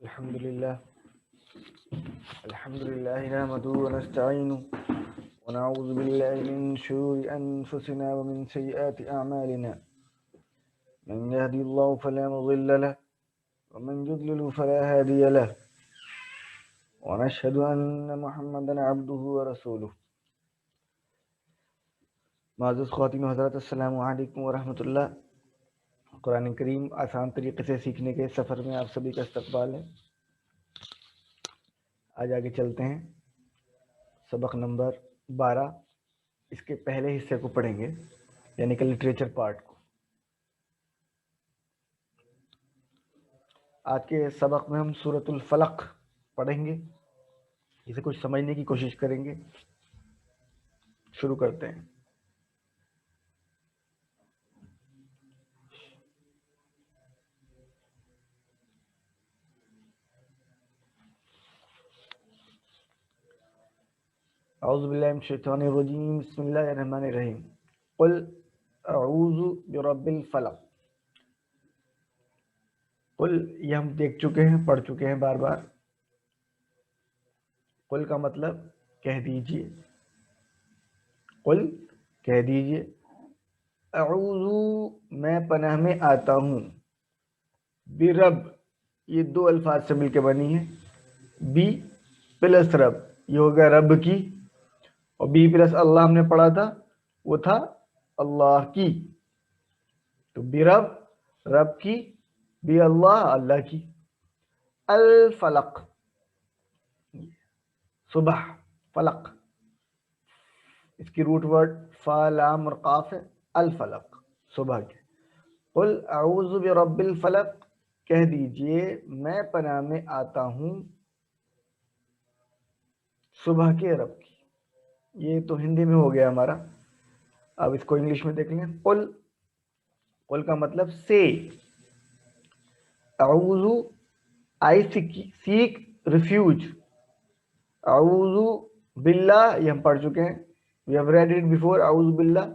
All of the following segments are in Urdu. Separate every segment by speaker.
Speaker 1: الحمد لله نحمده ونستعينه ونعوذ بالله من شرور أنفسنا ومن سيئات أعمالنا من يهدي الله فلا مضل له ومن يضلل فلا هادي له ونشهد أن محمدا عبده ورسوله. معزز خواتین و حضرات، السلام علیکم ورحمۃ اللہ. قرآن کریم آسان طریقے سے سیکھنے کے سفر میں آپ سبھی کا استقبال ہے. آج آگے چلتے ہیں. سبق نمبر 12 اس کے پہلے حصے کو پڑھیں گے، یعنی کہ لٹریچر پارٹ کو. آج کے سبق میں ہم سورۃ الفلق پڑھیں گے، اسے کچھ سمجھنے کی کوشش کریں گے. شروع کرتے ہیں. اعوذ باللہ من الشیطان الرجیم، بسم اللہ الرحمن الرحیم. قل اعوذ برب الفلق. قل یہ ہم دیکھ چکے ہیں، پڑھ چکے ہیں بار بار. قل کا مطلب کہہ دیجئے. قل کہہ دیجئے. اعوذ میں پناہ میں آتا ہوں. برب یہ دو الفاظ سے مل کے بنی ہے. بی پلس رب یہ ہو گیا رب کی، اور بی پلس اللہ ہم نے پڑھا تھا وہ تھا اللہ کی. تو برب رب کی، بی اللہ اللہ کی. الفلق صبح، فلق اس کی روٹ ورڈ فا لام اور قاف ہے. الفلق صبح کے. قل اعوذ برب الفلق کہہ دیجئے میں پناہ میں آتا ہوں صبح کے رب کی. یہ تو ہندی میں ہو گیا ہمارا. اب اس کو انگلش میں دیکھ لیں. قل کا مطلب سے. اعوذ آئی سیک ریفیوج. اعوذ باللہ یہ ہم پڑھ چکے ہیں. We have read it before. اعوذ باللہ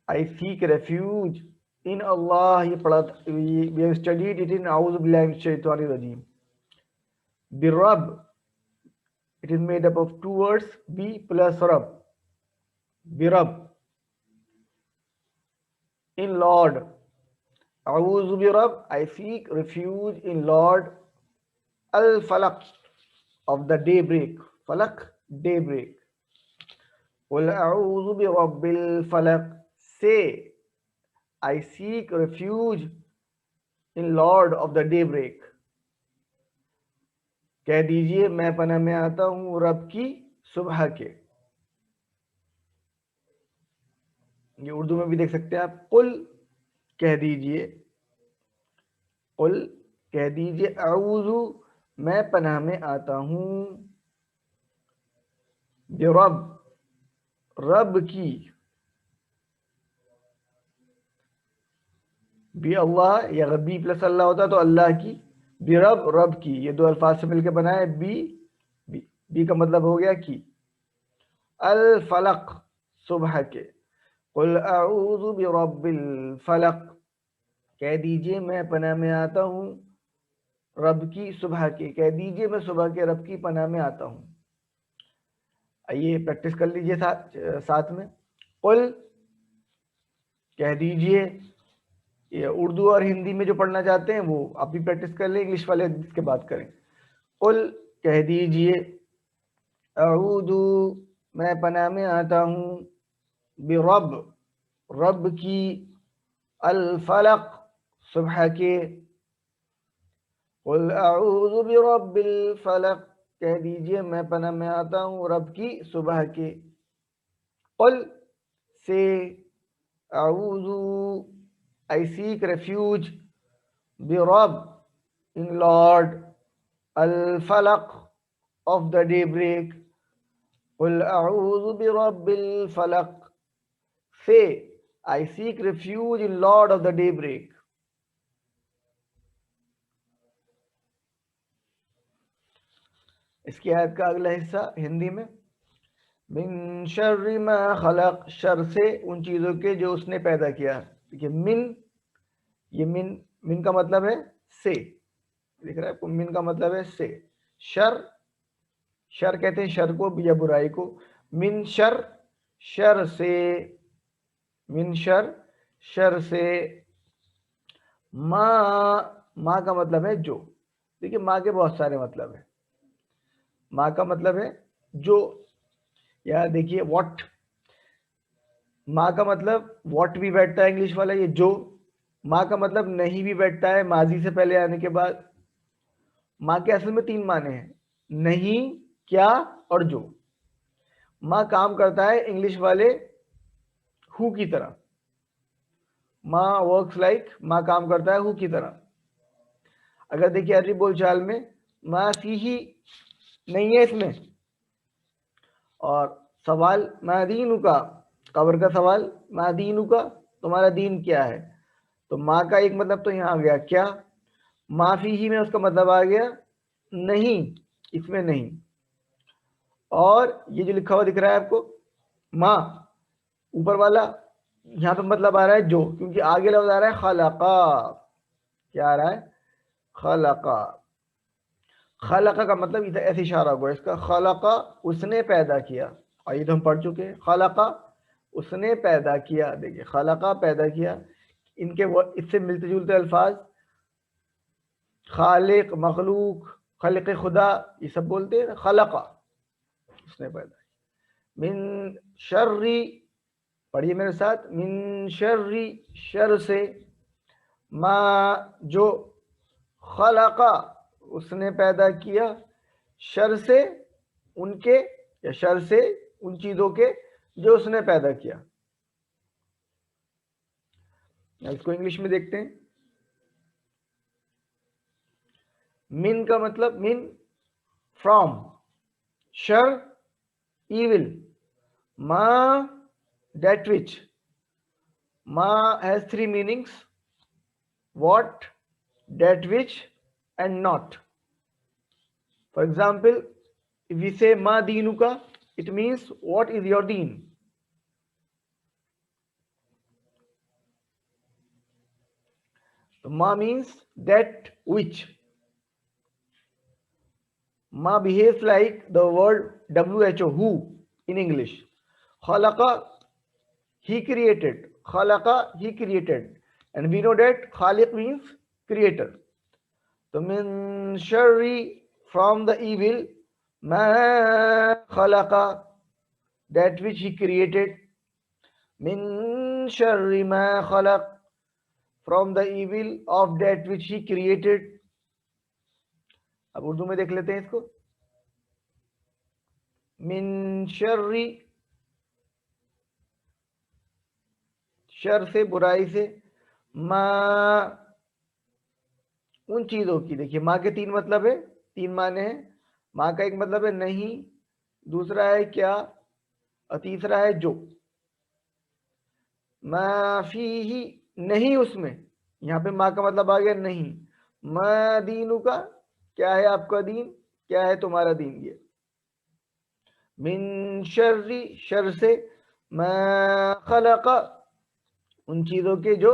Speaker 1: I seek refuge in Allah. یہ پڑھا تھا. We have studied it in اعوذ باللہ من الشیطان الرجیم. برب it is made up of two words, B plus Rab. برب in Lord. اعوذ برب I seek refuge in Lord. الفلق of the daybreak. فلق daybreak. قل اعوذ برب الفلق say I seek refuge in Lord of the daybreak. کہہ دیجئے میں پناہ میں آتا ہوں رب کی صبح کے. یہ اردو میں بھی دیکھ سکتے ہیں آپ. قل کہہ دیجئے. قل کہہ دیجئے اعوذ میں پناہ میں آتا ہوں برب رب کی. بی اللہ یا اگر بی پلس اللہ ہوتا تو اللہ کی. برب رب کی یہ دو الفاظ سے مل کے بنا ہے. بی کا مطلب ہو گیا کی. الفلق صبح کے. قل اعوذ برب الفلق کہہ دیجئے میں پناہ میں آتا ہوں رب کی صبح کے. کہہ دیجئے میں صبح کے رب کی پناہ میں آتا ہوں. آئیے پریکٹس کر لیجئے ساتھ میں. قل کہہ دیجئے. یہ اردو اور ہندی میں جو پڑھنا چاہتے ہیں وہ آپ بھی پریکٹس کر لیں، انگلش والے اس کے بعد کریں. قل کہہ دیجئے اعوذ میں پناہ میں آتا ہوں برب رب کی الفلق صبح کے. قل اعوذ برب الفلق کہہ دیجئے میں پناہ میں آتا ہوں رب کی صبح کے. قل سے اعوذ I seek refuge برب in Lord الفلق of the daybreak. قل اعوذ برب الفلق say I seek refuge in Lord of the daybreak. اس کی آیت کا اگلا حصہ ہندی میں. من شر ما خلق شر سے ان چیزوں کے جو اس نے پیدا کیا. دیکھیے من، یہ من کا مطلب ہے سے. دیکھ رہا ہے آپ کو, من کا مطلب ہے سے. شر, شر کہتے ہیں شر کو یا برائی کو. من شر, شر سے, من شر, شر سے. ماں, ماں کا مطلب ہے جو. دیکھیے ماں کے بہت سارے مطلب ہیں. ماں کا مطلب ہے جو, یا دیکھیے واٹ, ماں کا مطلب واٹ بھی بیٹھتا ہے انگلش والا, یہ جو. ماں کا مطلب نہیں بھی بیٹھتا ہے ماضی سے پہلے آنے کے بعد. ماں کے اصل میں 3 معنی ہیں, نہیں, کیا اور جو. ماں کام کرتا ہے انگلش والے ہو کی طرح. ماں ورکس لائک, ماں کام کرتا ہے ہو کی طرح. اگر دیکھیے عربی بول چال میں ماں فیہی نہیں ہے اس میں. اور سوال ما دینو کا, قبر کا سوال ما دینو کا, تمہارا دین کیا ہے. تو ماں کا ایک مطلب تو یہاں آ گیا کیا, ما فیہی میں اس کا مطلب آ گیا نہیں, اس میں نہیں. اور یہ جو لکھا ہوا دکھ رہا ہے آپ کو ماں اوپر والا, یہاں پہ مطلب آ رہا ہے جو, کیونکہ آگے لفظ آ رہا ہے خلقا. کیا آ رہا ہے, خلقا. خلقہ کا مطلب ایسے اشارہ ہوا اس کا, خلقہ اس نے پیدا کیا. اور یہ تو ہم پڑھ چکے ہیں, خلقہ اس نے پیدا کیا. دیکھیے خلقہ پیدا کیا, ان کے اس سے ملتے جلتے الفاظ خالق, مخلوق, خلق خدا, یہ سب بولتے ہیں. خلقہ اس نے پیدا کیا. من شرری, پڑھیے میرے ساتھ, من شرری, شر سے, ما جو, خلقہ اس نے پیدا کیا, شر سے ان کے, یا شر سے ان چیزوں کے جو اس نے پیدا کیا. اس کو انگلش میں دیکھتے ہیں. من کا مطلب من فرام, شر ایول, ما that which. Ma has 3 meanings: what, that which, and not. For example, if we say ma deenuka, it means what is your deen. So ma means that which. Ma behaves like the word who in English. Khalaqa, he created. Khalaqa, he created. And we know that khaliq means creator. So min sharri, from the evil, ma khalaqa, that which he created. Min sharri ma khalaq, from the evil of that which he created. اب اردو میں دیکھ لیتے ہیں اس کو. من شرری, شر سے, برائی سے, ما ان چیزوں کی. دیکھیے ماں کے 3 مطلب ہے, 3 معنی ہیں. ماں کا ایک مطلب ہے نہیں, دوسرا ہے کیا, اور تیسرا ہے جو. ما فیہی, نہیں اس میں, یہاں پہ ماں کا مطلب آ گیا نہیں. ما دینو کا, کیا ہے آپ کا دین, کیا ہے تمہارا دین. یہ من شرری, شر سے, ما خلق, ان چیزوں کے جو,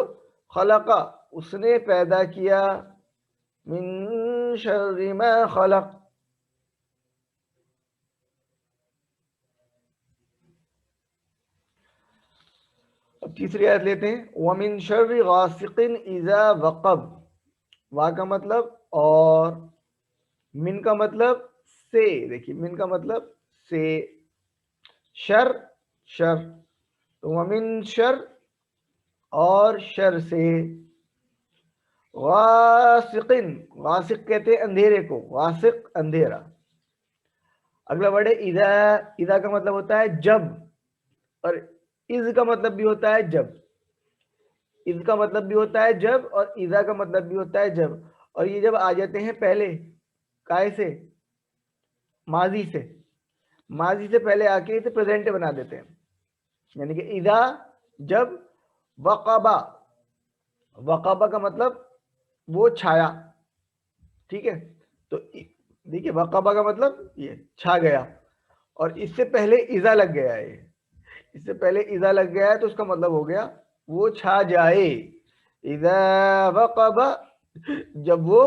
Speaker 1: خلق اس نے پیدا کیا. من شر ما خلق. اب تیسری آیت لیتے ہیں. وَمِن شَرِّ غَاسِقٍ إِذَا وَقَبَ. وا کا مطلب اور, من کا مطلب سے. دیکھیے من کا مطلب سے, شر, شر. تو وَمِن شر, اور شر سے, غاسقٍ, غاسق کہتے ہیں اندھیرے کو, غاسق اندھیرا. اگلا ورڈ ہے اذا. اذا کا مطلب ہوتا ہے جب, اور اذ کا مطلب بھی ہوتا ہے جب. اذ کا مطلب بھی ہوتا ہے جب, اور اذا کا مطلب بھی ہوتا ہے جب. اور یہ جب آ جاتے ہیں پہلے کائے سے, ماضی سے. ماضی سے پہلے آ کے اسے پریزنٹ بنا دیتے ہیں. یعنی کہ اذا جب, وقبا, وقبا کا مطلب وہ چھایا. ٹھیک ہے, تو دیکھیے وقبا کا مطلب یہ چھا گیا, اور اس سے پہلے اذا لگ گیا ہے. اس سے پہلے اذا لگ گیا ہے تو اس کا مطلب ہو گیا وہ چھا جائے. اذا وقب, جب وہ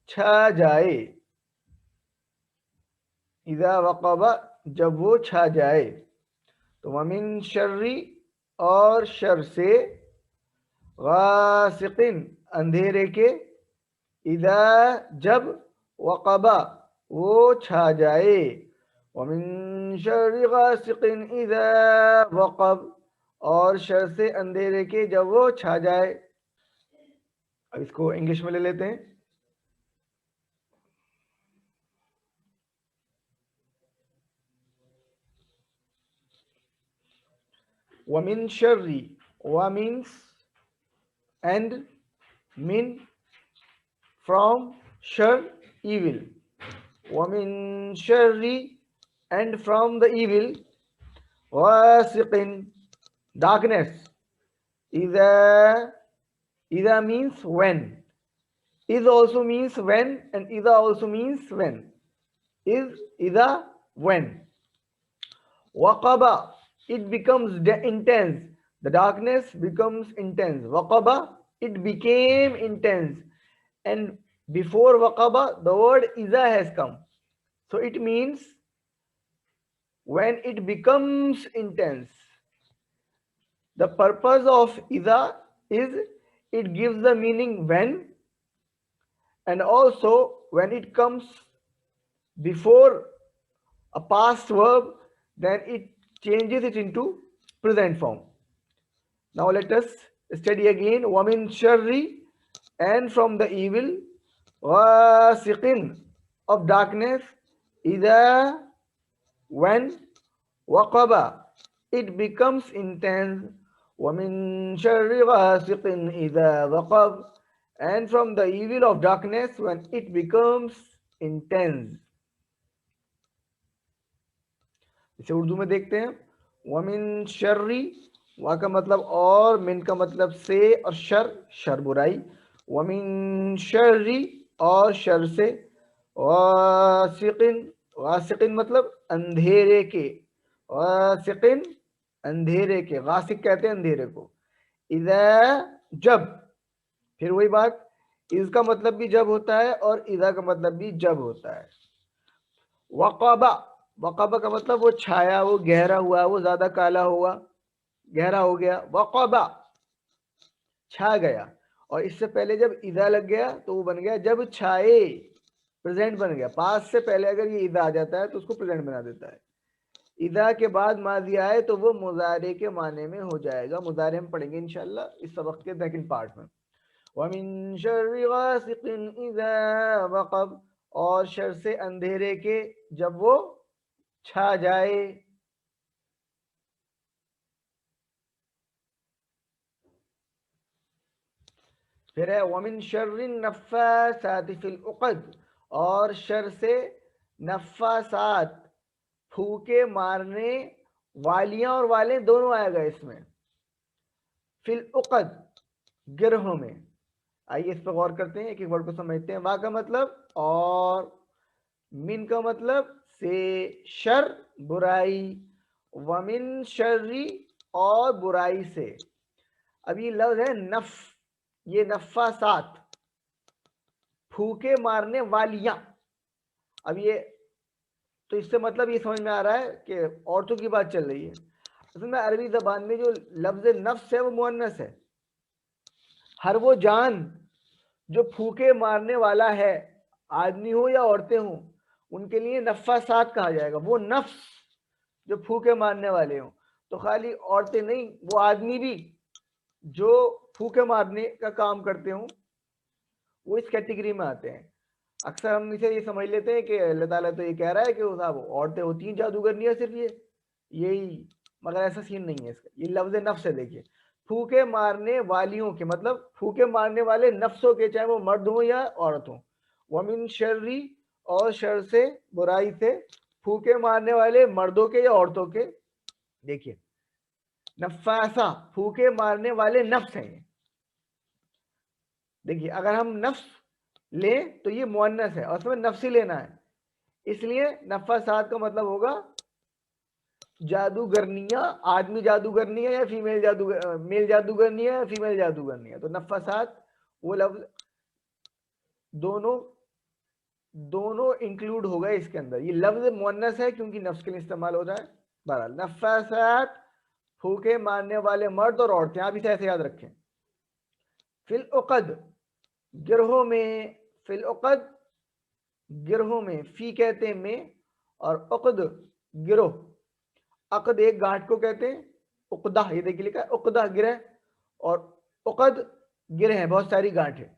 Speaker 1: چھا جائے، اذا وقب جب وہ چھا جائے. تو ومن شرری اور شر سے، غاسقن اندھیرے کے، اذا جب، وقب وہ چھا جائے. ومن شر غاسق اذا وقب اور شر سے اندھیرے کے جب وہ چھا جائے. اب اس کو انگلش میں لے لیتے ہیں. ومن شر، wa means and, min from, shar evil. ومن شر and from the evil، غاسق darkness. إذا means when. Is also means when, and إذا also means when. إذا when. وقبا it becomes intense. The darkness becomes intense. Waqaba it became intense. And before waqaba the word إذا has come. So it means when it becomes intense. The purpose of إذا is it gives the meaning when, and also when it comes before a past verb, then it changes it into present form. Now let us study again. وَمِن شَرِّ and from the evil, غَاسِقٍ of darkness, إِذَا when, وَقَبَ it becomes intense, وَمِن شَرِّ غَاسِقٍ إِذَا وَقَبَ and from the evil of darkness when it becomes intense. اسے اردو میں دیکھتے ہیں. وَمِن شَرِّ وا کا مطلب اور، من کا مطلب سے، اور شر برائی. وَمِن شَرِّ اور شر سے، غاسق مطلب اندھیرے کے، غاسق اندھیرے کے، غاسق کہتے ہیں اندھیرے کو. اذا جب، پھر وہی بات، اس کا مطلب بھی جب ہوتا ہے اور اذا کا مطلب بھی جب ہوتا ہے. وقبا، وقبا کا مطلب وہ چھایا، وہ گہرا ہوا، وہ زیادہ کالا ہوا، گہرا ہو گیا. وقبا چھا گیا. اور اس سے پہلے جب اذا لگ گیا تو وہ بن گیا جب چھائے، پریزنٹ بن گیا. پاس سے پہلے اگر یہ اذا آ جاتا ہے تو اس کو پریزنٹ بنا دیتا ہے. اذا کے بعد ماضی آئے تو وہ مضارع کے معنی میں ہو جائے گا. مضارع ہم پڑھیں گے انشاءاللہ اس سبق کے سیکنڈ پارٹ میں. وَمِن شَرِّ غَاسِقٍ إِذَا وَقَبَ اور شر سے اندھیرے کے جب وہ چھا جائے. پھر ہے وَمِن شَرِّ النَّفَّاثَاتِ فِي الْعُقَدِ اور شر سے نفاسات، پھوکے مارنے والیاں اور والے دونوں آئے گا اس میں. فی العقد گرہوں میں. آئیے اس پہ غور کرتے ہیں، ایک ایک ورڈ کو سمجھتے ہیں. وا کا مطلب اور، من کا مطلب سے، شر برائی. ومن شرری اور برائی سے. اب یہ لفظ ہے نف، یہ نفاسات پھوکے مارنے والیاں. اب یہ تو اس سے مطلب یہ سمجھ میں آ رہا ہے کہ عورتوں کی بات چل رہی ہے. اصل میں عربی زبان میں جو لفظ نفس ہے وہ مؤنث ہے. ہر وہ جان جو پھوکے مارنے والا ہے، آدمی ہو یا عورتیں ہوں، ان کے لیے نفاسات کہا جائے گا. وہ نفس جو پھوکے مارنے والے ہوں. تو خالی عورتیں نہیں، وہ آدمی بھی جو پھوکے مارنے کا کام کرتے ہوں وہ اس کیٹیگری میں آتے ہیں. اکثر ہم اسے یہ سمجھ لیتے ہیں کہ اللہ تعالیٰ تو یہ کہہ رہا ہے کہ صاحب عورتیں ہوتی ہیں جادوگرنیاں صرف یہی، مگر ایسا سین نہیں ہے اس کا. یہ لفظ نفس ہے. دیکھیے پھوکے مارنے والیوں کے مطلب پھوکے مارنے والے نفسوں کے، چاہے وہ مرد ہوں یا عورت ہوں. ومن شرری اور شر سے، برائی سے، پھوکے مارنے والے مردوں کے یا عورتوں کے. دیکھیے نفاسا پھوکے مارنے والے نفس ہیں. دیکھیے اگر ہم نفس لیں تو یہ مؤنث ہے اور اس میں نفسی لینا ہے. اس لیے نفاسات کا مطلب ہوگا جادوگرنیاں. آدمی جادوگرنی ہے یا فیمیل میل جادوگرنی ہے یا فیمیل جادوگرنی ہے. تو نفاسات وہ لفظ دونوں دونوں انکلوڈ ہو گئے اس کے اندر. یہ لفظ مؤنث ہے کیونکہ نفس کے لیے استعمال ہو رہا ہے. بہرحال نفاسات پھوکے مارنے والے مرد اور عورتیں، آپ اسے ایسے یاد رکھیں. فی العقد گرہوں میں، فی العقد گرہوں میں، فی کہتے ہیں میں، اور عقد گروہ. عقد ایک گانٹھ کو کہتے ہیں، عقدہ یہ دیکھیے لکھا ہے عقدہ گرہ، اور عقد گرہ ہیں بہت ساری گانٹھ ہے.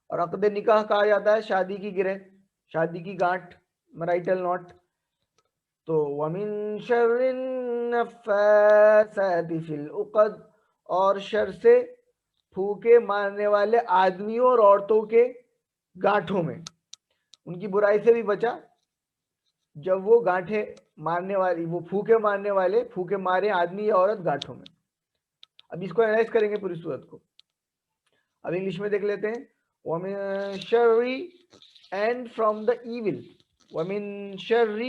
Speaker 1: اور عقد نکاح کہا جاتا ہے شادی کی گرہ، شادی کی گانٹھ، میرائٹل ناٹ. تو وَمِن شَرِّ النَّفَّاثَاتِ فِي الْعُقَدِ، اور شر سے پھوکے مارنے والے آدمیوں اور عورتوں کے گانٹھوں میں، ان کی برائی سے بھی بچا جب وہ گانٹھے مارنے والی، وہ پھوکے مارنے والے پھوکے مارے آدمی یا عورت گانٹھوں میں. اب اس کو اینالائز کریں گے پوری صورت کو. اب انگلش میں دیکھ لیتے ہیں. وَمِن شَرِّ and from the evil، وَمِن شَرِّ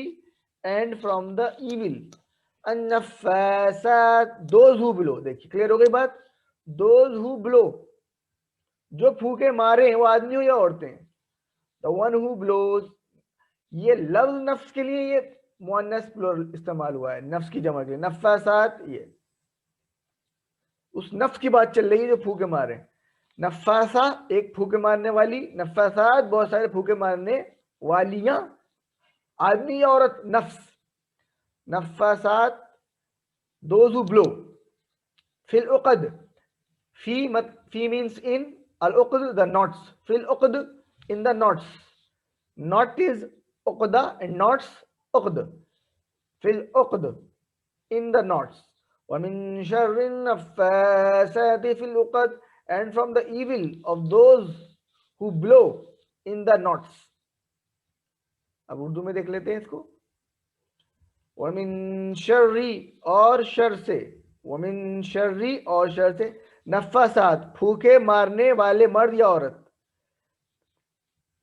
Speaker 1: and from the evil النفاسات، those who blow. دیکھیے کلیئر ہو گئی بات. those who blow، جو پھوکے مارے ہیں وہ آدمی ہو یا عورتیں ہیں. the one who blows، یہ لفظ نفس کے لیے یہ مؤنث پلورل استعمال ہوا ہے، نفس کی جمع کے. نفاسات یہ اس نفس کی بات چل رہی ہے جو پھوکے مارے. نفاسہ ایک پھوکے مارنے والی، نفاسات بہت سارے پھوکے مارنے والیاں، آدمی یا عورت. نفس نفاسات those who blow. فی العقد، فی means in، العقد the knots. فی العقد in the knots. knot is عقدہ and knots عقد. فی العقد in the knots. وَمِن شَرِّ النَّفَّاثَاتِ فِي الْعُقَدِ and from the evil of those who blow in the knots. اب اردو میں دیکھ لیتے ہیں اس کو. وَمِن شَرِّ اور شر سے، وَمِن شَرِّ اور شر سے، نفاسات پھوکے مارنے والے مرد یا عورت.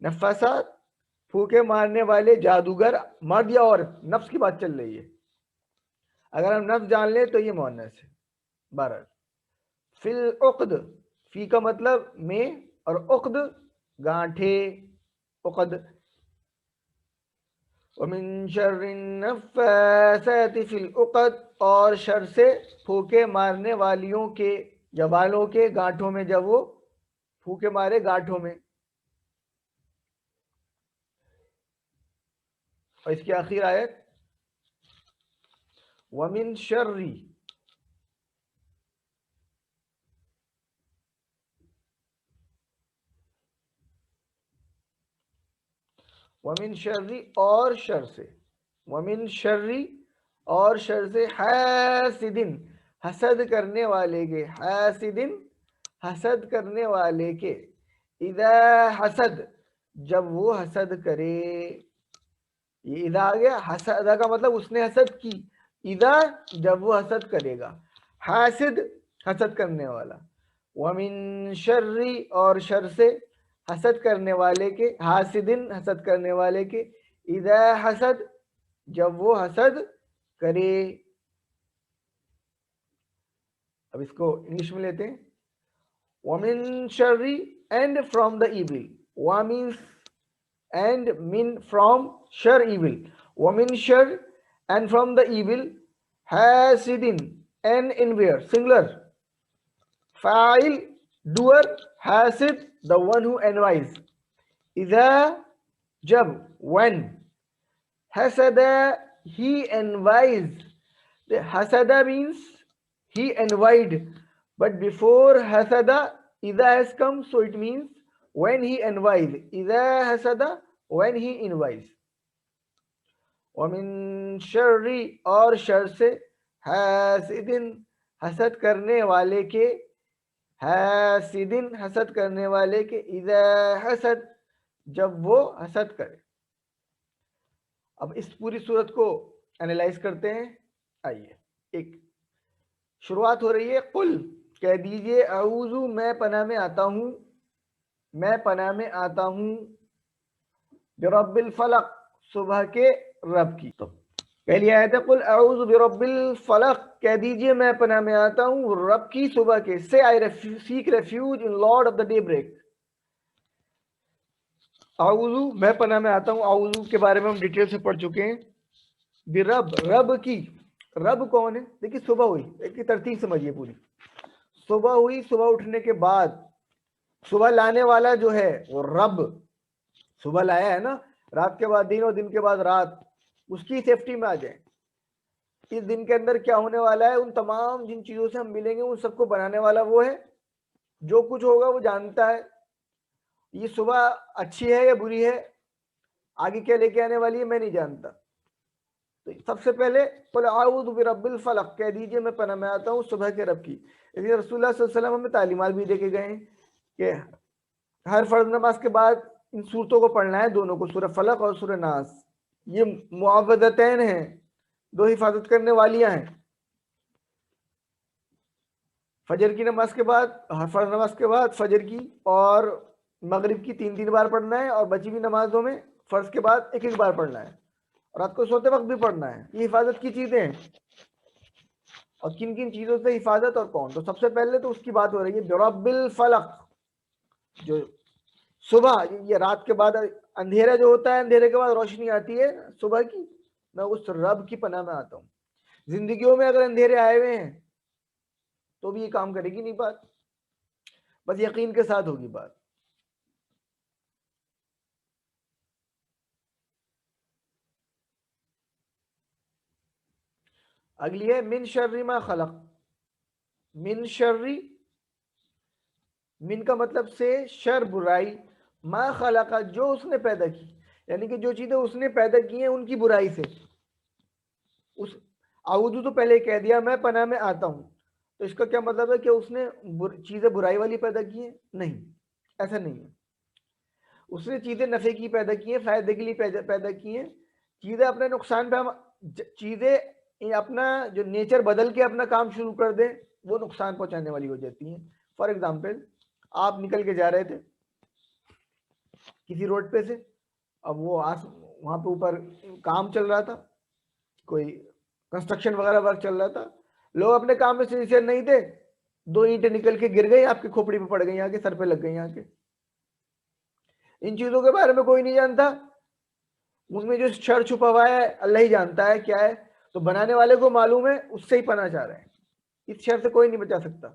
Speaker 1: نفاسات پھوکے مارنے والے جادوگر مرد یا عورت، نفس کی بات چل رہی ہے. اگر ہم نفس جان لیں تو یہ مؤنث ہے. بہرحال فی العقد، فی کا مطلب میں، اور عقد گانٹھے، عقد. وَمِن شَرِّ النَّفَّاثَاتِ فِي الْعُقَدِ اور شر سے پھوکے مارنے والیوں کے یا والوں کے گانٹھوں میں، جب وہ پھوکے مارے گانٹھوں میں. اور اس کی آخر آیت وَمِن شَرِّ، وَمِن شَرِّ اور شر سے، وَمِن شَرِّ اور شر سے، حاسدن حسد کرنے والے کے، حاسدن حسد کرنے والے کے، اذا حسد جب وہ حسد کرے. یہ اذا آ گیا، حسد کا مطلب اس نے حسد کی. اذا جب وہ حسد کرے گا، حاسد حسد کرنے والا. وَمِن شَرِّ اور شر سے، حسد کرنے والے کے، حاسدن حسد کرنے والے کے، اذا حسد جب وہ حسد کرے. اب اس کو انگلش میں لیتے ہیں. وَمِن شَرِّ and from the evil. wa means and min from shar evil. وَمِن شَرِّ and from the evil حاسدن and envier singular. فاعل doer، Hasid the one who envies. اذا جب، when. حسد he envies. The hasada means he envied, but before hasada اذا has come, so it means when he envies. اذا hasada when he envies. وَمِن شَرِّ اور شر سے، حاسدن حسد کرنے والے کے، حاسدن حسد کرنے والے کے، اذا حسد جب وہ حسد کرے. اب اس پوری صورت کو انالائز کرتے ہیں. آئیے، ایک شروعات ہو رہی ہے. قل کہہ دیجئے، اعوذ میں پناہ میں آتا ہوں، میں پناہ میں آتا ہوں، برب الفلق صبح کے رب کی. تو پہلی آیت ہے قل اعوذ برب الفلق، کہہ دیجئے میں پناہ میں آتا ہوں رب کی صبح کے. سے I seek refuge in Lord of the daybreak. اعوذ میں پناہ میں آتا ہوں، اعوذ کے بارے میں ہم ڈیٹیل سے پڑھ چکے ہیں. برب رب کی، رب کون ہے؟ دیکھیے صبح ہوئی، ایک ترتیب سمجھیے پوری. صبح ہوئی، صبح اٹھنے کے بعد صبح لانے والا جو ہے وہ رب، صبح لایا ہے نا، رات کے بعد دن اور دن کے بعد رات، اس کی سیفٹی میں آ جائیں. اس دن کے اندر کیا ہونے والا ہے، ان تمام جن چیزوں سے ہم ملیں گے ان سب کو بنانے والا وہ ہے، جو کچھ ہوگا وہ جانتا ہے. یہ صبح اچھی ہے یا بری ہے، آگے کیا لے کے آنے والی ہے، میں نہیں جانتا. تو سب سے پہلے قل اعوذ برب الفلق، کہہ دیجئے میں پناہ میں آتا ہوں صبح کے رب کی. اس لیے رسول اللہ صلی اللہ علیہ وسلم ہمیں تعلیمات بھی دے کے گئے ہیں کہ ہر فرض نماز کے بعد ان صورتوں کو پڑھنا ہے، دونوں کو، سورہ فلق اور سورہ ناس. یہ معوذتین ہیں، دو حفاظت کرنے والیاں ہیں. فجر کی نماز کے بعد، ہر فرض نماز کے بعد فجر کی اور مغرب کی 3 بار پڑھنا ہے، اور بچی ہوئی نمازوں میں فرض کے بعد 1 بار پڑھنا ہے، اور رات کو سوتے وقت بھی پڑھنا ہے. یہ حفاظت کی چیزیں ہیں. اور کن کن چیزوں سے حفاظت اور کون؟ تو سب سے پہلے تو اس کی بات ہو رہی ہے برب الفلق، جو صبح، یہ رات کے بعد اندھیرا جو ہوتا ہے، اندھیرے کے بعد روشنی آتی ہے صبح کی، میں اس رب کی پناہ میں آتا ہوں. زندگیوں میں اگر اندھیرے آئے ہوئے ہیں تو بھی یہ کام کرے گی نہیں بات، بس یقین کے ساتھ ہوگی بات. اگلی ہے من شر ما خلق. من شر، من کا مطلب سے شر برائی، ما خلق جو اس نے پیدا کی، یعنی کہ جو چیزیں اس نے پیدا کی ہیں ان کی برائی سے. اس اعوذ تو پہلے کہہ دیا میں پناہ میں آتا ہوں، تو اس کا کیا مطلب ہے کہ اس نے چیزیں برائی والی پیدا کی ہیں؟ نہیں، ایسا نہیں ہے. اس نے چیزیں نفع کی پیدا کی ہیں، فائدے کے لیے پیدا کی ہیں. چیزیں اپنے نقصان پہ چیزیں اپنا جو نیچر بدل کے اپنا کام شروع کر دیں وہ نقصان پہنچانے والی ہو جاتی ہیں. فار ایگزامپل، آپ نکل کے جا رہے تھے کسی روڈ پہ سے، اب وہ وہاں پہ اوپر کام چل رہا تھا، کوئی کنسٹرکشن وغیرہ ورک چل رہا تھا، لوگ اپنے کام میں سنسیئر نہیں تھے، 2 اینٹیں نکل کے گر گئی، آپ کی کھوپڑی پہ پڑ گئی، یہاں کے سر پہ لگ گئی. یہاں کے ان چیزوں کے بارے میں کوئی نہیں جانتا، ان میں جو شر چھپا ہوا ہے اللہ ہی جانتا ہے کیا ہے. تو بنانے والے کو معلوم ہے، اس سے ہی پناہ چاہ رہے ہیں. اس شر سے کوئی نہیں بچا سکتا.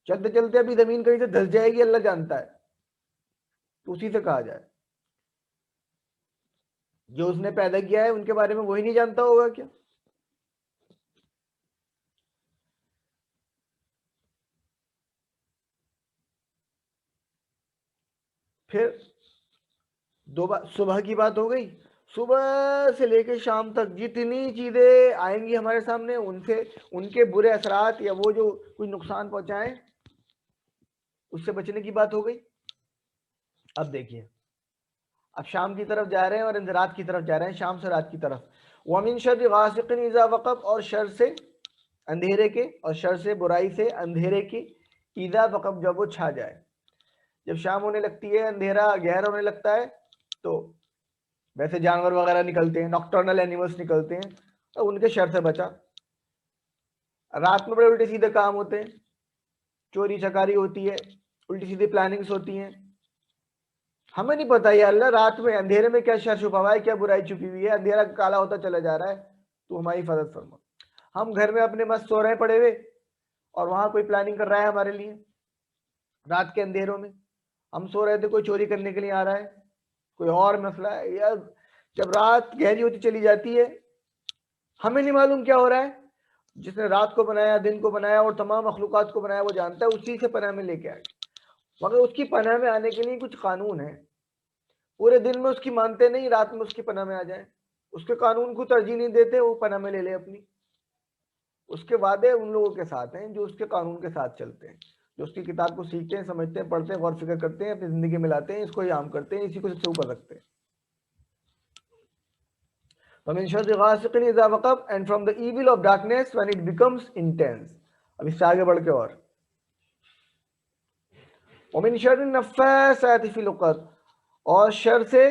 Speaker 1: چلتے چلتے ابھی زمین کہیں سے دھس جائے گی، اللہ جانتا ہے، تو اسی سے کہا جائے. جو اس نے پیدا کیا ہے ان کے بارے میں وہی نہیں جانتا ہوگا کیا؟ پھر صبح کی بات ہو گئی. صبح سے لے کے شام تک جتنی چیزیں آئیں گی ہمارے سامنے، ان کے برے اثرات یا وہ جو کوئی نقصان پہنچائیں، اس سے بچنے کی بات ہو گئی. اب دیکھیے، اب شام کی طرف جا رہے ہیں اور رات کی طرف جا رہے ہیں، شام سے رات کی طرف. وَمِن شَرِّ غَاسِقٍ إِذَا وَقَبَ، اور شر سے اندھیرے کے، اور شر سے برائی سے اندھیرے کی، اذا وقب جب وہ چھا جائے. جب شام ہونے لگتی ہے، اندھیرا گہرا ہونے لگتا ہے، تو ویسے جانور وغیرہ نکلتے ہیں، ناکٹرنل اینیملز نکلتے ہیں، تو ان کے شر سے بچا. رات میں بڑے الٹے سیدھے کام ہوتے ہیں، چوری چکاری ہوتی ہے، الٹی سیدھی پلاننگز ہوتی ہیں. ہمیں نہیں پتا یا اللہ رات میں اندھیرے میں کیا شر چھپا ہوا ہے، کیا برائی چھپی ہوئی ہے. اندھیرا کالا ہوتا چلا جا رہا ہے، تو ہماری حفاظت فرما. ہم گھر میں اپنے مست سو رہے ہیں پڑے ہوئے، اور وہاں کوئی پلاننگ کر رہا ہے ہمارے لیے. رات کے اندھیروں میں ہم سو رہے تھے، کوئی چوری کرنے کے لیے آ رہا ہے، کوئی اور مسئلہ ہے. یا جب رات گہری ہوتی چلی جاتی ہے، ہمیں نہیں معلوم کیا ہو رہا ہے. جس نے رات کو بنایا، دن کو بنایا اور تمام مخلوقات کو بنایا، وہ جانتا ہے، اسی سے پناہ میں لے کے آئے. مگر اس کی پناہ میں آنے کے لیے کچھ قانون ہیں. پورے دن میں اس کی مانتے نہیں، رات میں اس کی پناہ میں آ جائیں. اس کے قانون کو ترجیح نہیں دیتے، وہ پناہ میں لے لے اپنی. اس کے وعدے ان لوگوں کے ساتھ ہیں جو اس کے قانون کے ساتھ چلتے ہیں، جو اس کی کتاب کو سیکھتے ہیں، سمجھتے ہیں، پڑھتے ہیں، غور فکر کرتے ہیں، اپنی زندگی میں لاتے ہیں، اس کو ہی عام کرتے ہیں، اسی کو سب سے اوپر رکھتے ہیں. وَمِن شَرِّ غَاسِقٍ إِذَا وَقَبَ، and from the evil of darkness when it becomes intense. اب اس سے آگے بڑھ کے اور وَمِن شَرِّ النَّفَّاثَاتِ فِي الْعُقَدِ، اور شر سے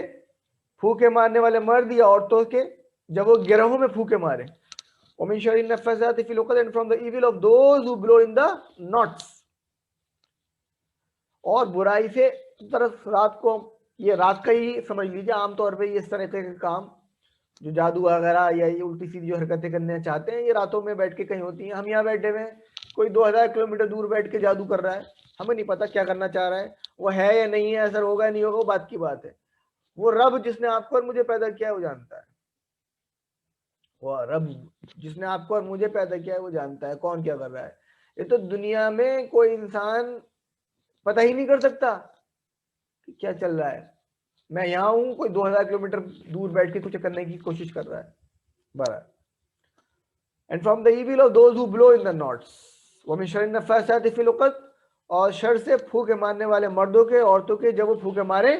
Speaker 1: پھوکے مارنے والے مرد یا عورتوں کے جب وہ گرہوں میں پھوکے مارے. وَمِن شَرِّ النَّفَّاثَاتِ فِي الْعُقَدِ، and from the evil of those who blow in the knots. اور برائی سے، طرف رات کو یہ رات کا ہی سمجھ لیجیے. عام طور پہ اس طریقے کے کام جو جادو وغیرہ یا یہ الٹی سیدھی جو حرکتیں کرنا چاہتے ہیں یہ راتوں میں بیٹھ کے کہیں ہوتی ہیں. ہم یہاں بیٹھے ہوئے ہیں, کوئی 2000 کلومیٹر دور بیٹھ کے جادو کر رہا ہے, ہمیں نہیں پتا کیا کرنا چاہ رہا ہے, وہ ہے یا نہیں ہے, اثر ہوگا نہیں ہوگا, وہ بات کی بات ہے. وہ رب جس نے آپ کو اور مجھے پیدا کیا ہے وہ جانتا ہے. وہ رب جس نے آپ کو اور مجھے پیدا کیا ہے وہ جانتا ہے کون کیا کر رہا ہے. یہ تو دنیا میں کوئی انسان پتہ ہی نہیں کر سکتا کہ کیا چل رہا ہے. میں یہاں ہوں, کوئی 2000 کلومیٹر دور بیٹھ کے کچھ کرنے کی کوشش کر رہا ہے. برا. And from the evil of those who blow in the knots. وَمِن شَرِّ النَّفَّاثَاتِ فِي الْعُقَدِ, اور شر سے پھونکے مارنے والے مردوں کے, عورتوں کے جب وہ پھونکے مارے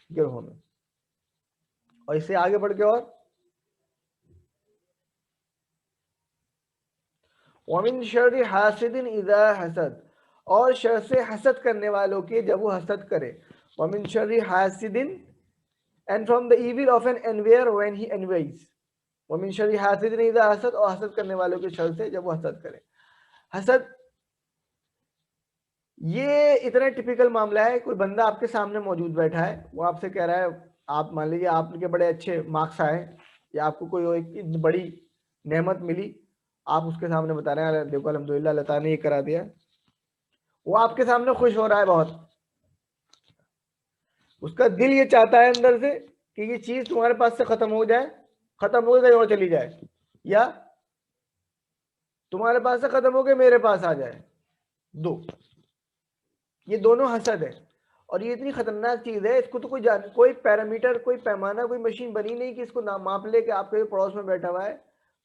Speaker 1: گروہوں میں. اور اس سے آگے بڑھ کے اور وَمِن شَرِّ حَاسِدٍ إِذَا حَسَدَ, اور شر سے حسد کرنے والوں کے جب وہ حسد کرے. وَمِن شَرِّ حَاسِدٍ, and from the evil of an envier when he envies. وَمِن شَرِّ حَاسِدٍ إِذَا حَسَدَ, اور حسد کرنے والوں کے شر سے جب وہ حسد کرے. حسد یہ اتنا ٹپیکل معاملہ ہے. کوئی بندہ آپ کے سامنے موجود بیٹھا ہے, وہ آپ سے کہہ رہا ہے, آپ مان لیجیے آپ کے بڑے اچھے مارکس آئے یا آپ کو کوئی ایک بڑی نعمت ملی, آپ اس کے سامنے بتا رہے ہیں دیکھو الحمدللہ اللہ تعالیٰ نے یہ کرا دیا. وہ آپ کے سامنے خوش ہو رہا ہے بہت, اس کا دل یہ چاہتا ہے اندر سے کہ یہ چیز تمہارے پاس سے ختم ہو جائے, ختم ہو گئی اور چلی جائے, یا تمہارے پاس سے ختم ہو کے میرے پاس آ جائے. دو, یہ دونوں حسد ہے. اور یہ اتنی خطرناک چیز ہے, اس کو تو کوئی پیرامیٹر, کوئی پیمانہ, کوئی مشین بنی نہیں کہ اس کو ماپ لے کہ آپ کے پڑوس میں بیٹھا ہوا ہے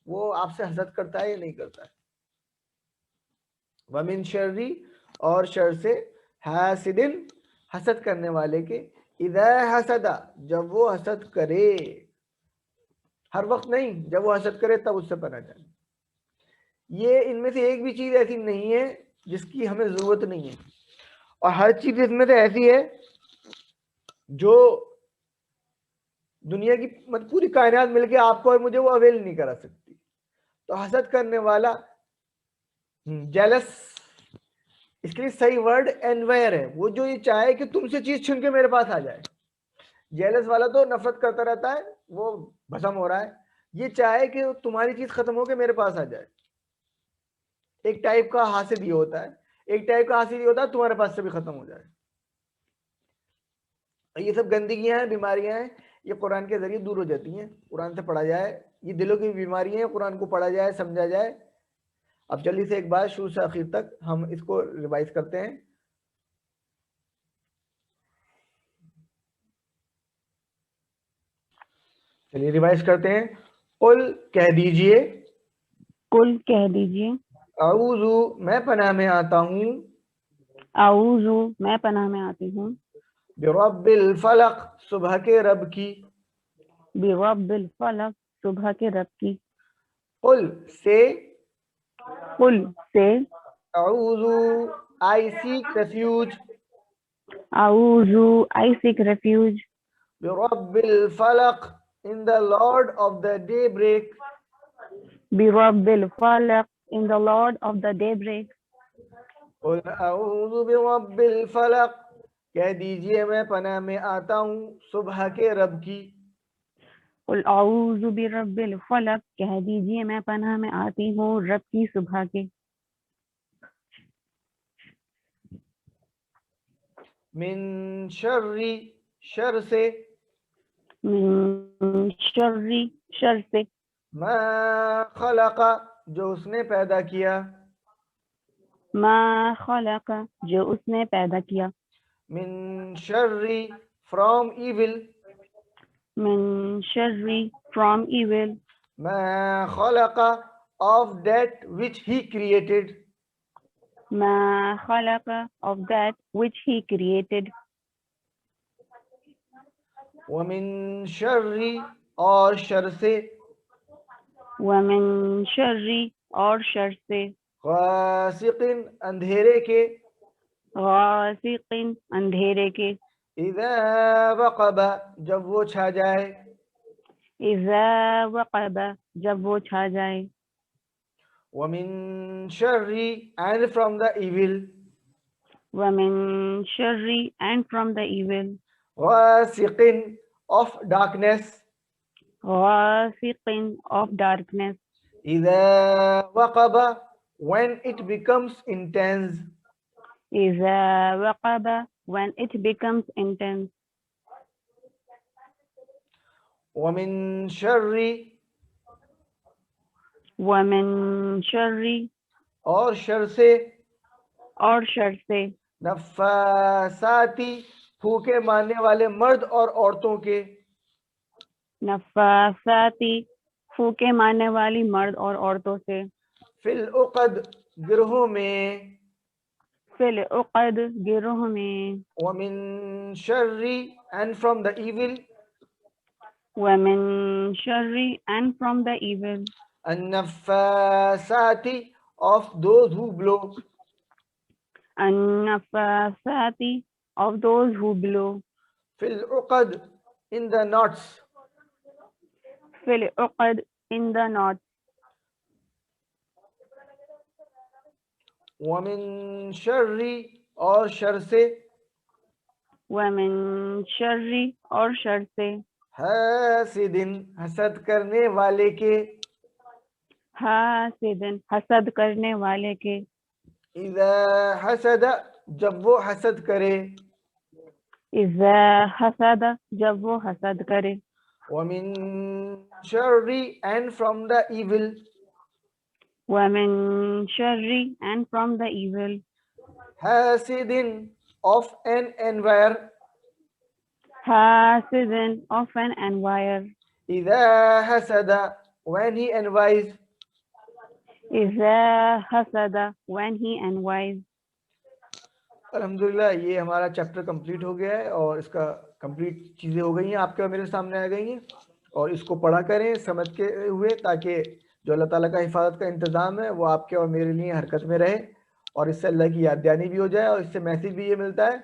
Speaker 1: وہ آپ سے حسد کرتا ہے یا نہیں کرتا ہے. وَمِن شَرِّ, اور شر سے, حاسدن, حسد کرنے والے کے, اذا حسد, جب وہ حسد کرے. ہر وقت نہیں, جب وہ حسد کرے تب اس سے پناہ جائے. یہ ان میں سے ایک بھی چیز ایسی نہیں ہے جس کی ہمیں ضرورت نہیں ہے, اور ہر چیز اس میں سے ایسی ہے جو دنیا کی پوری کائنات مل کے آپ کو اور مجھے وہ اویل نہیں کرا سکتی. تو حسد کرنے والا, جیلس, اس کے لیے صحیح ورڈ انوائر ہے, وہ جو یہ چاہے کہ تم سے چیز چھن کے میرے پاس آ جائے. جیلس والا تو نفرت کرتا رہتا ہے, وہ بھسم ہو رہا ہے. یہ چاہے کہ تمہاری چیز ختم ہو کے میرے پاس آ جائے. ایک ٹائپ کا حاسد یہ ہوتا ہے, ایک ٹائپ کا حاسد یہ ہوتا ہے تمہارے پاس سے بھی ختم ہو جائے. یہ سب گندگیاں ہیں, بیماریاں ہیں, یہ قرآن کے ذریعے دور ہو جاتی ہیں. قرآن سے پڑھا جائے, یہ دلوں کی بیماریاں ہیں, قرآن کو پڑھا جائے, سمجھا جائے. اب جلدی سے ایک بار شروع سے آخر تک ہم اس کو ریوائز کرتے ہیں. چلیے ریوائز کرتے ہیں. قل, کہہ دیجئے,
Speaker 2: قل, کہہ دیجئے,
Speaker 1: اعوذ, میں پناہ میں آتا ہوں,
Speaker 2: اعوذ, میں پناہ میں آتی ہوں,
Speaker 1: برب الفلق, صبح کے رب کی,
Speaker 2: برب الفلق, صبح کے رب کی.
Speaker 1: قل, سے,
Speaker 2: قل, سے,
Speaker 1: اعوذ, I seek refuge,
Speaker 2: اعوذ, I seek refuge,
Speaker 1: برب الفلق, in the Lord of the daybreak,
Speaker 2: برب الفلق, in the Lord of the daybreak.
Speaker 1: قل اعوذ برب الفلق, کہہ دیجئے میں پناہ میں آتا ہوں صبح کے رب کی.
Speaker 2: قل اعوذ برب الفلق, کہہ دیجئے میں پناہ میں آتی ہوں رب کی صبح کے.
Speaker 1: من شر, شر سے,
Speaker 2: من شر, شر سے,
Speaker 1: ما خلق, جو اس نے پیدا کیا,
Speaker 2: ما خلق, جو اس نے پیدا کیا.
Speaker 1: من شر, from evil,
Speaker 2: من شر, from evil,
Speaker 1: ما خلق, of that which he created,
Speaker 2: ما خلق, of that which he created.
Speaker 1: ومن شر, اور شر سے,
Speaker 2: ومن شر, اور شر سے,
Speaker 1: غاسق, اندھیرے کے,
Speaker 2: غاسق, اندھیرے کے,
Speaker 1: اذا وقب, جب وہ چھا جائے,
Speaker 2: اذا وقب, جب وہ چھا جائے.
Speaker 1: ومن شر, and from the evil,
Speaker 2: ومن شر, and from the evil,
Speaker 1: غاسق of darkness.
Speaker 2: غاسق of darkness.
Speaker 1: إذا وقب when it becomes intense.
Speaker 2: إذا وقب when it becomes intense.
Speaker 1: ومن شر
Speaker 2: ومن شر
Speaker 1: اور شر سے
Speaker 2: اور شر سے
Speaker 1: نفاساتی پھوکے مارنے والے مرد اور عورتوں کے
Speaker 2: نفاساتی پھوکے مارنے والی مرد اور عورتوں سے
Speaker 1: فی العقد گروہوں میں
Speaker 2: فی العقد گروہ میں
Speaker 1: ومن شر and from the evil
Speaker 2: ومن شر and from the evil
Speaker 1: النفاسات of those who blow
Speaker 2: النفاساتی of those who blow
Speaker 1: فی العقد in the knots
Speaker 2: فی العقد in the knot
Speaker 1: ومن شر اور شر سے
Speaker 2: ومن شر اور شر سے
Speaker 1: حاسد حسد کرنے والے کے
Speaker 2: حاسد حسد کرنے والے کے
Speaker 1: اذا حسد جب وہ حسد کرے
Speaker 2: اذا حسد جب وہ حسد کرے
Speaker 1: ومن شر and from the evil
Speaker 2: ومن شر and from the evil
Speaker 1: Hasid of an envir
Speaker 2: Hasid of an envier
Speaker 1: اذا حسد when he envies
Speaker 2: اذا حسد when he envies.
Speaker 1: الحمدللہ یہ ہمارا چیپٹر کمپلیٹ ہو گیا ہے اور اس کا کمپلیٹ چیزیں ہو گئی ہیں آپ کے اور میرے سامنے آ گئی ہیں اور اس کو پڑھا کریں سمجھ کے ہوئے تاکہ جو اللہ تعالیٰ کا حفاظت کا انتظام ہے وہ آپ کے اور میرے لیے حرکت میں رہے اور اس سے اللہ کی یاد دہانی بھی ہو جائے اور اس سے میسیج بھی یہ ملتا ہے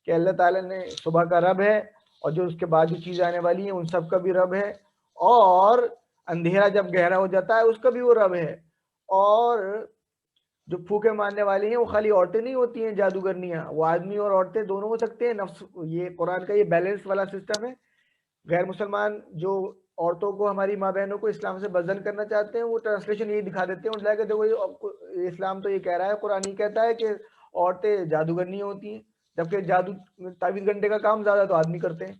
Speaker 1: کہ اللہ تعالیٰ نے صبح کا رب ہے اور جو اس کے بعد جو چیزیں آنے والی ہیں ان سب کا بھی رب ہے اور اندھیرا جب گہرا ہو جاتا ہے اس کا بھی وہ رب ہے اور جو پھوکے مارنے والے ہیں وہ خالی عورتیں نہیں ہوتی ہیں جادوگرنیاں وہ آدمی اور عورتیں دونوں ہو سکتے ہیں نفس یہ قرآن کا یہ بیلنس والا سسٹم ہے غیر مسلمان جو عورتوں کو ہماری ماں بہنوں کو اسلام سے بدل کرنا چاہتے ہیں وہ ٹرانسلیشن یہ دکھا دیتے ہیں کہ دیکھو اسلام تو یہ کہہ رہا ہے قرآن ہی کہتا ہے کہ عورتیں جادوگرنی ہوتی ہیں جبکہ جادو تعویذ گھنٹے کا کام زیادہ تو آدمی کرتے ہیں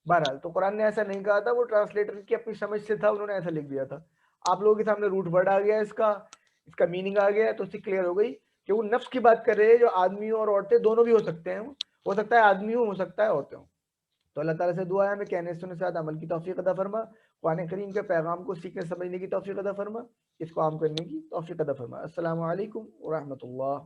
Speaker 1: بہرحال تو قرآن نے ایسا نہیں کہا تھا وہ ٹرانسلیٹر کی اپنی سمجھ سے تھا انہوں نے ایسا لکھ دیا تھا آپ لوگوں کے سامنے روٹ ورڈ آ گیا اس کا میننگ آ گیا تو اس سے کلیئر ہو گئی کہ وہ نفس کی بات کر رہے ہیں جو آدمیوں اور عورتیں دونوں بھی ہو سکتے ہیں ہو سکتا ہے آدمی ہو سکتا ہے عورتیں ہوں تو اللہ تعالیٰ سے دعا ہے ہمیں کہنے سننے سے عمل کی توفیق عطا فرما قرآن کریم کے پیغام کو سیکھنے سمجھنے کی توفیق عطا فرما اس کو عام کرنے کی توفیق عطا فرما السلام علیکم ورحمۃ اللہ